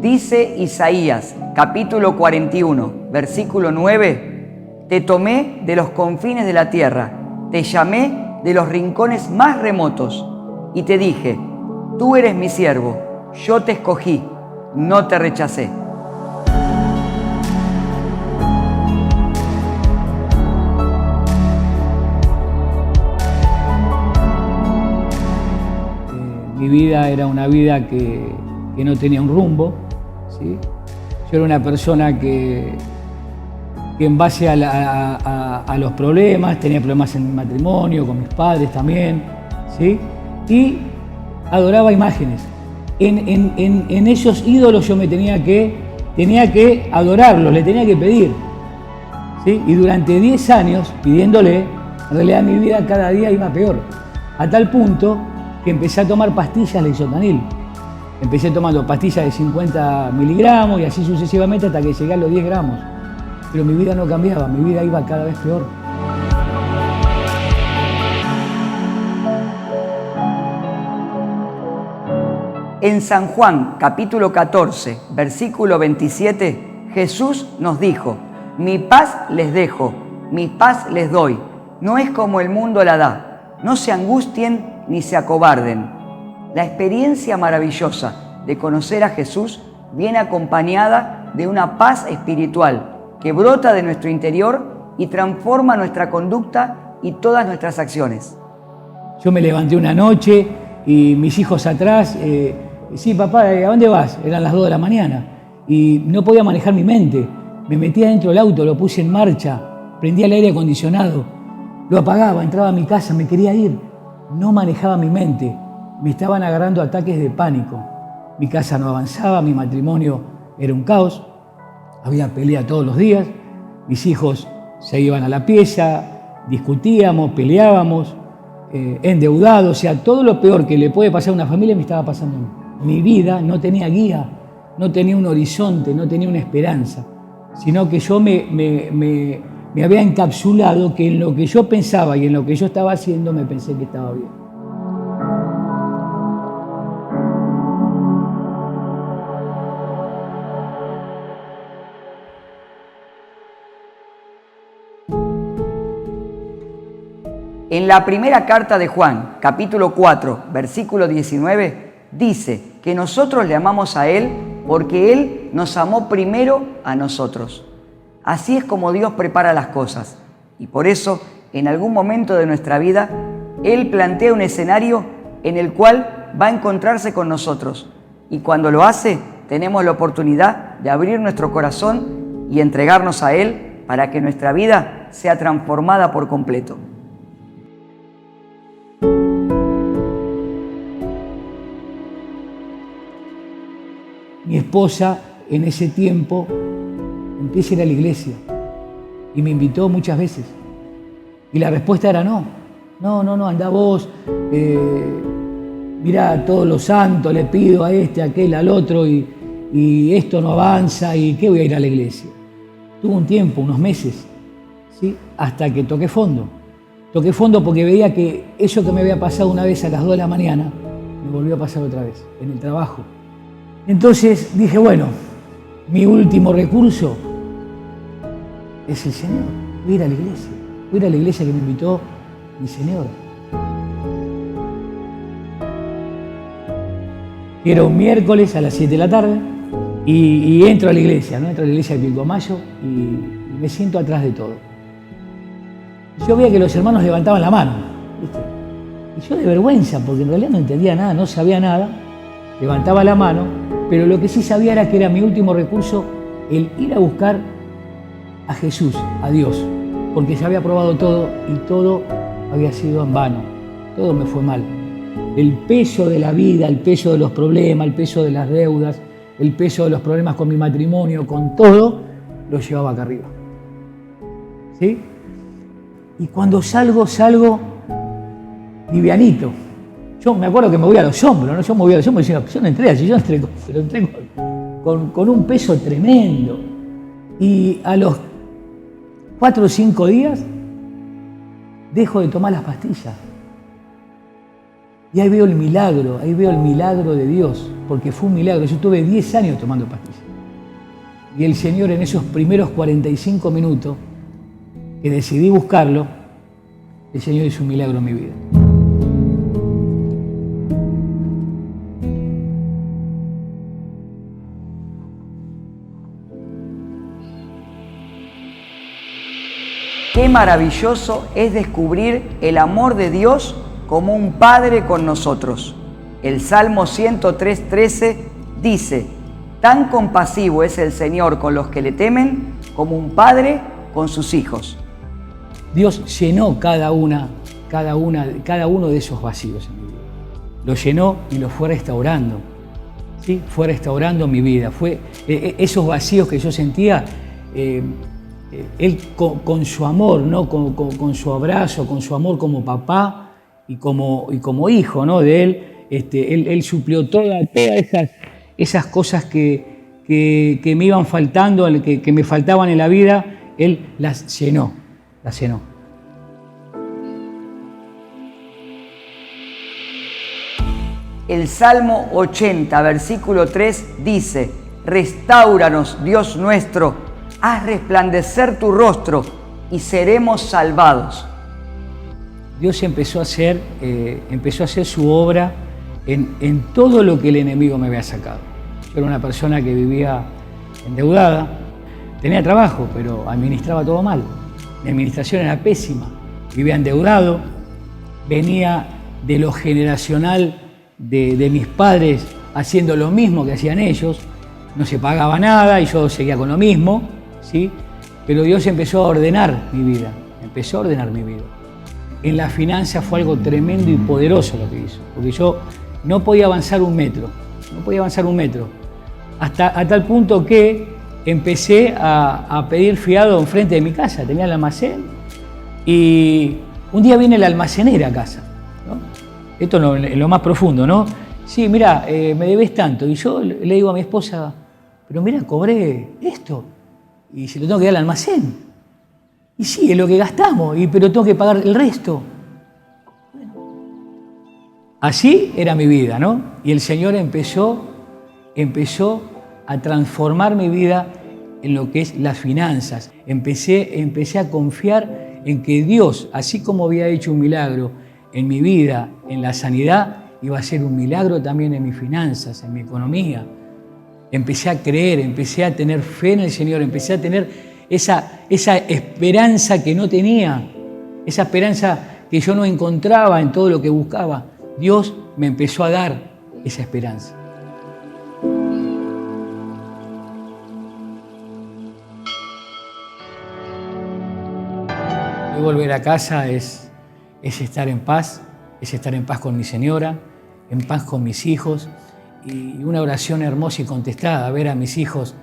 Dice Isaías, capítulo 41, versículo 9, te tomé de los confines de la tierra, te llamé de los rincones más remotos y te dije, tú eres mi siervo, yo te escogí, no te rechacé. Mi vida era una vida que no tenía un rumbo, ¿sí? Yo era una persona que en base a los problemas, tenía problemas en mi matrimonio, con mis padres también, ¿sí? Y adoraba imágenes. En esos ídolos yo me tenía que adorarlos, le tenía que pedir, ¿sí? Y durante 10 años pidiéndole, en realidad mi vida cada día iba peor, a tal punto que empecé a tomar pastillas de isotanil. Empecé tomando pastillas de 50 miligramos y así sucesivamente hasta que llegué a los 10 gramos. Pero mi vida no cambiaba, mi vida iba cada vez peor. En San Juan, capítulo 14, versículo 27, Jesús nos dijo, mi paz les dejo, mi paz les doy. No es como el mundo la da. No se angustien ni se acobarden. La experiencia maravillosa de conocer a Jesús viene acompañada de una paz espiritual que brota de nuestro interior y transforma nuestra conducta y todas nuestras acciones. Yo me levanté una noche y mis hijos atrás, sí papá, ¿a dónde vas? Eran las 2 de la mañana y no podía manejar mi mente. Me metía dentro del auto, lo puse en marcha, prendía el aire acondicionado, lo apagaba, entraba a mi casa, me quería ir. No manejaba mi mente, me estaban agarrando ataques de pánico. Mi casa no avanzaba, mi matrimonio era un caos, había pelea todos los días, mis hijos se iban a la pieza, discutíamos, peleábamos, endeudados, o sea, todo lo peor que le puede pasar a una familia me estaba pasando a mí. Mi vida no tenía guía, no tenía un horizonte, no tenía una esperanza, sino que yo me había encapsulado que en lo que yo pensaba y en lo que yo estaba haciendo me pensé que estaba bien. En la primera carta de Juan, capítulo 4, versículo 19, dice que nosotros le amamos a Él porque Él nos amó primero a nosotros. Así es como Dios prepara las cosas y por eso en algún momento de nuestra vida Él plantea un escenario en el cual va a encontrarse con nosotros y cuando lo hace tenemos la oportunidad de abrir nuestro corazón y entregarnos a Él para que nuestra vida sea transformada por completo. Mi esposa en ese tiempo empieza a ir a la iglesia y me invitó muchas veces. Y la respuesta era no, andá vos, mirá a todos los santos, le pido a este, a aquel, al otro y esto no avanza y ¿qué voy a ir a la iglesia? Tuve un tiempo, unos meses, ¿sí? Hasta que toqué fondo. Toqué fondo porque veía que eso que me había pasado una vez a las 2 de la mañana me volvió a pasar otra vez, en el trabajo. Entonces dije, bueno, mi último recurso es el Señor. Voy a ir a la iglesia. Voy a ir a la iglesia que me invitó mi Señor. Era un miércoles a las 7 de la tarde y entro a la iglesia, ¿no? Entro a la iglesia de Pilcomayo y me siento atrás de todo. Yo veía que los hermanos levantaban la mano, ¿viste? Y yo de vergüenza, porque en realidad no entendía nada, no sabía nada, levantaba la mano. Pero lo que sí sabía era que era mi último recurso el ir a buscar a Jesús, a Dios, porque ya había probado todo y todo había sido en vano, todo me fue mal. El peso de la vida, el peso de los problemas, el peso de las deudas, el peso de los problemas con mi matrimonio, con todo, lo llevaba acá arriba. ¿Sí? Y cuando salgo livianito. Yo me acuerdo que me voy a los hombros, ¿no? Yo me voy a los hombros y decía, yo no entré así, yo entré con un peso tremendo. Y a los 4 o 5 días dejo de tomar las pastillas. Y ahí veo el milagro de Dios, porque fue un milagro. Yo tuve 10 años tomando pastillas. Y el Señor en esos primeros 45 minutos que decidí buscarlo, el Señor hizo un milagro en mi vida. Qué maravilloso es descubrir el amor de Dios como un Padre con nosotros. El Salmo 103:13 dice: tan compasivo es el Señor con los que le temen como un padre con sus hijos. Dios llenó cada uno de esos vacíos en mi vida. Lo llenó y lo fue restaurando. ¿Sí? Fue restaurando mi vida. Fue esos vacíos que yo sentía, Él con su amor, ¿no? con su abrazo, con su amor como papá y como hijo, ¿no? de Él, él suplió todas esas cosas que me iban faltando, que me faltaban en la vida. Él las llenó. El Salmo 80, versículo 3 dice: restáuranos, Dios nuestro, haz resplandecer tu rostro y seremos salvados. Dios empezó a hacer su obra en todo lo que el enemigo me había sacado. Yo era una persona que vivía endeudada, tenía trabajo, pero administraba todo mal. Mi administración era pésima, vivía endeudado, venía de lo generacional de mis padres haciendo lo mismo que hacían ellos, no se pagaba nada y yo seguía con lo mismo, ¿sí? Pero Dios empezó a ordenar mi vida, En la finanza fue algo tremendo y poderoso lo que hizo, porque yo no podía avanzar un metro, hasta tal punto que empecé a pedir fiado enfrente de mi casa. Tenía el almacén y un día viene la almacenera a casa, ¿no? Esto es lo más profundo, ¿no? Sí, mira, me debes tanto. Y yo le digo a mi esposa, pero mira, cobré esto y se lo tengo que dar al almacén. Y sí, es lo que gastamos, pero tengo que pagar el resto. Bueno, así era mi vida, ¿no? Y el Señor empezó a transformar mi vida en lo que es las finanzas. Empecé a confiar en que Dios, así como había hecho un milagro en mi vida, en la sanidad, iba a hacer un milagro también en mis finanzas, en mi economía. Empecé a creer, empecé a tener fe en el Señor, empecé a tener esa esperanza que no tenía, esa esperanza que yo no encontraba en todo lo que buscaba. Dios me empezó a dar esa esperanza. Hoy volver a casa es estar en paz, con mi señora, en paz con mis hijos, y una oración hermosa y contestada, ver a mis hijos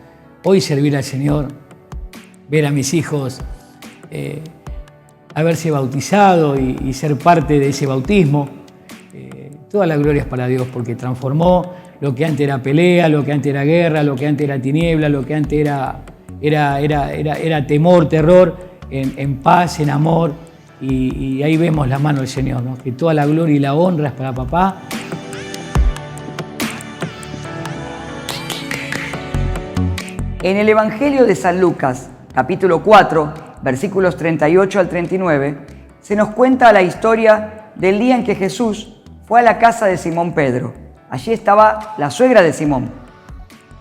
hoy servir al Señor, ver a mis hijos haberse bautizado y ser parte de ese bautismo. Toda la gloria es para Dios, porque transformó lo que antes era pelea, lo que antes era guerra, lo que antes era tiniebla, lo que antes era temor, terror, en paz, en amor. Y ahí vemos la mano del Señor, ¿no? Que toda la gloria y la honra es para papá. En el Evangelio de San Lucas, capítulo 4, versículos 38 al 39, se nos cuenta la historia del día en que Jesús fue a la casa de Simón Pedro. Allí estaba la suegra de Simón.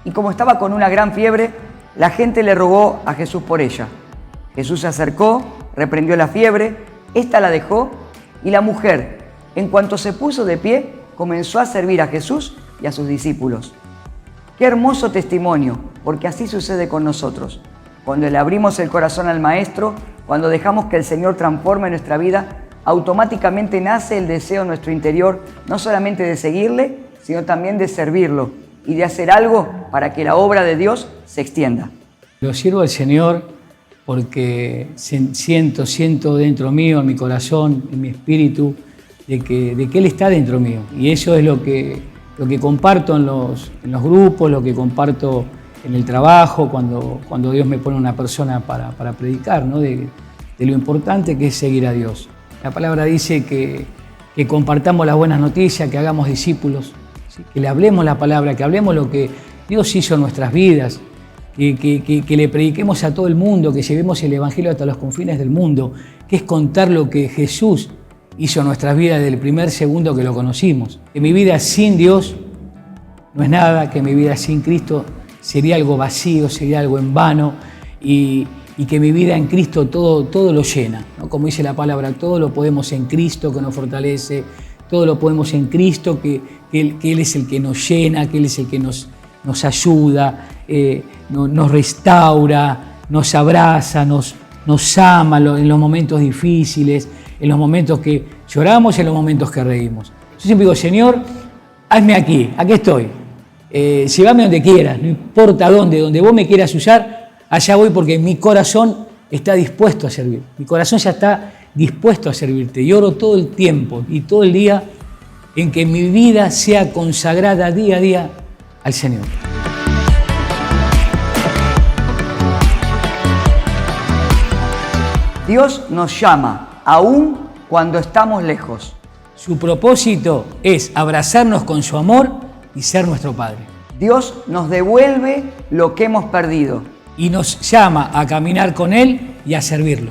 Y como estaba con una gran fiebre, la gente le rogó a Jesús por ella. Jesús se acercó, reprendió la fiebre, ésta la dejó, y la mujer, en cuanto se puso de pie, comenzó a servir a Jesús y a sus discípulos. Qué hermoso testimonio, porque así sucede con nosotros. Cuando le abrimos el corazón al Maestro, cuando dejamos que el Señor transforme nuestra vida, automáticamente nace el deseo en nuestro interior, no solamente de seguirle, sino también de servirlo y de hacer algo para que la obra de Dios se extienda. Lo sirvo al Señor porque siento dentro mío, en mi corazón, en mi espíritu, de que Él está dentro mío. Y eso es lo que comparto en los grupos, lo que comparto en el trabajo, cuando Dios me pone una persona para predicar, ¿no? de lo importante que es seguir a Dios. La palabra dice que que compartamos las buenas noticias, que hagamos discípulos, ¿sí? Que le hablemos la palabra, que hablemos lo que Dios hizo en nuestras vidas, que le prediquemos a todo el mundo, que llevemos el Evangelio hasta los confines del mundo, que es contar lo que Jesús hizo en nuestras vidas desde el primer segundo que lo conocimos. Que mi vida sin Dios no es nada, que mi vida sin Cristo sería algo vacío, sería algo en vano, y que mi vida en Cristo todo lo llena, ¿no? Como dice la palabra, todo lo podemos en Cristo que nos fortalece, todo lo podemos en Cristo, que Él es el que nos llena, que Él es el que nos ayuda, nos restaura, nos abraza, nos ama en los momentos difíciles, en los momentos que lloramos y en los momentos que reímos. Yo siempre digo, Señor, hazme aquí estoy. Llévame donde quieras, no importa donde vos me quieras usar, allá voy porque mi corazón está dispuesto a servir. Mi corazón ya está dispuesto a servirte. Y oro todo el tiempo y todo el día en que mi vida sea consagrada día a día al Señor. Dios nos llama aún cuando estamos lejos. Su propósito es abrazarnos con su amor y ser nuestro Padre. Dios nos devuelve lo que hemos perdido. Y nos llama a caminar con Él y a servirlo.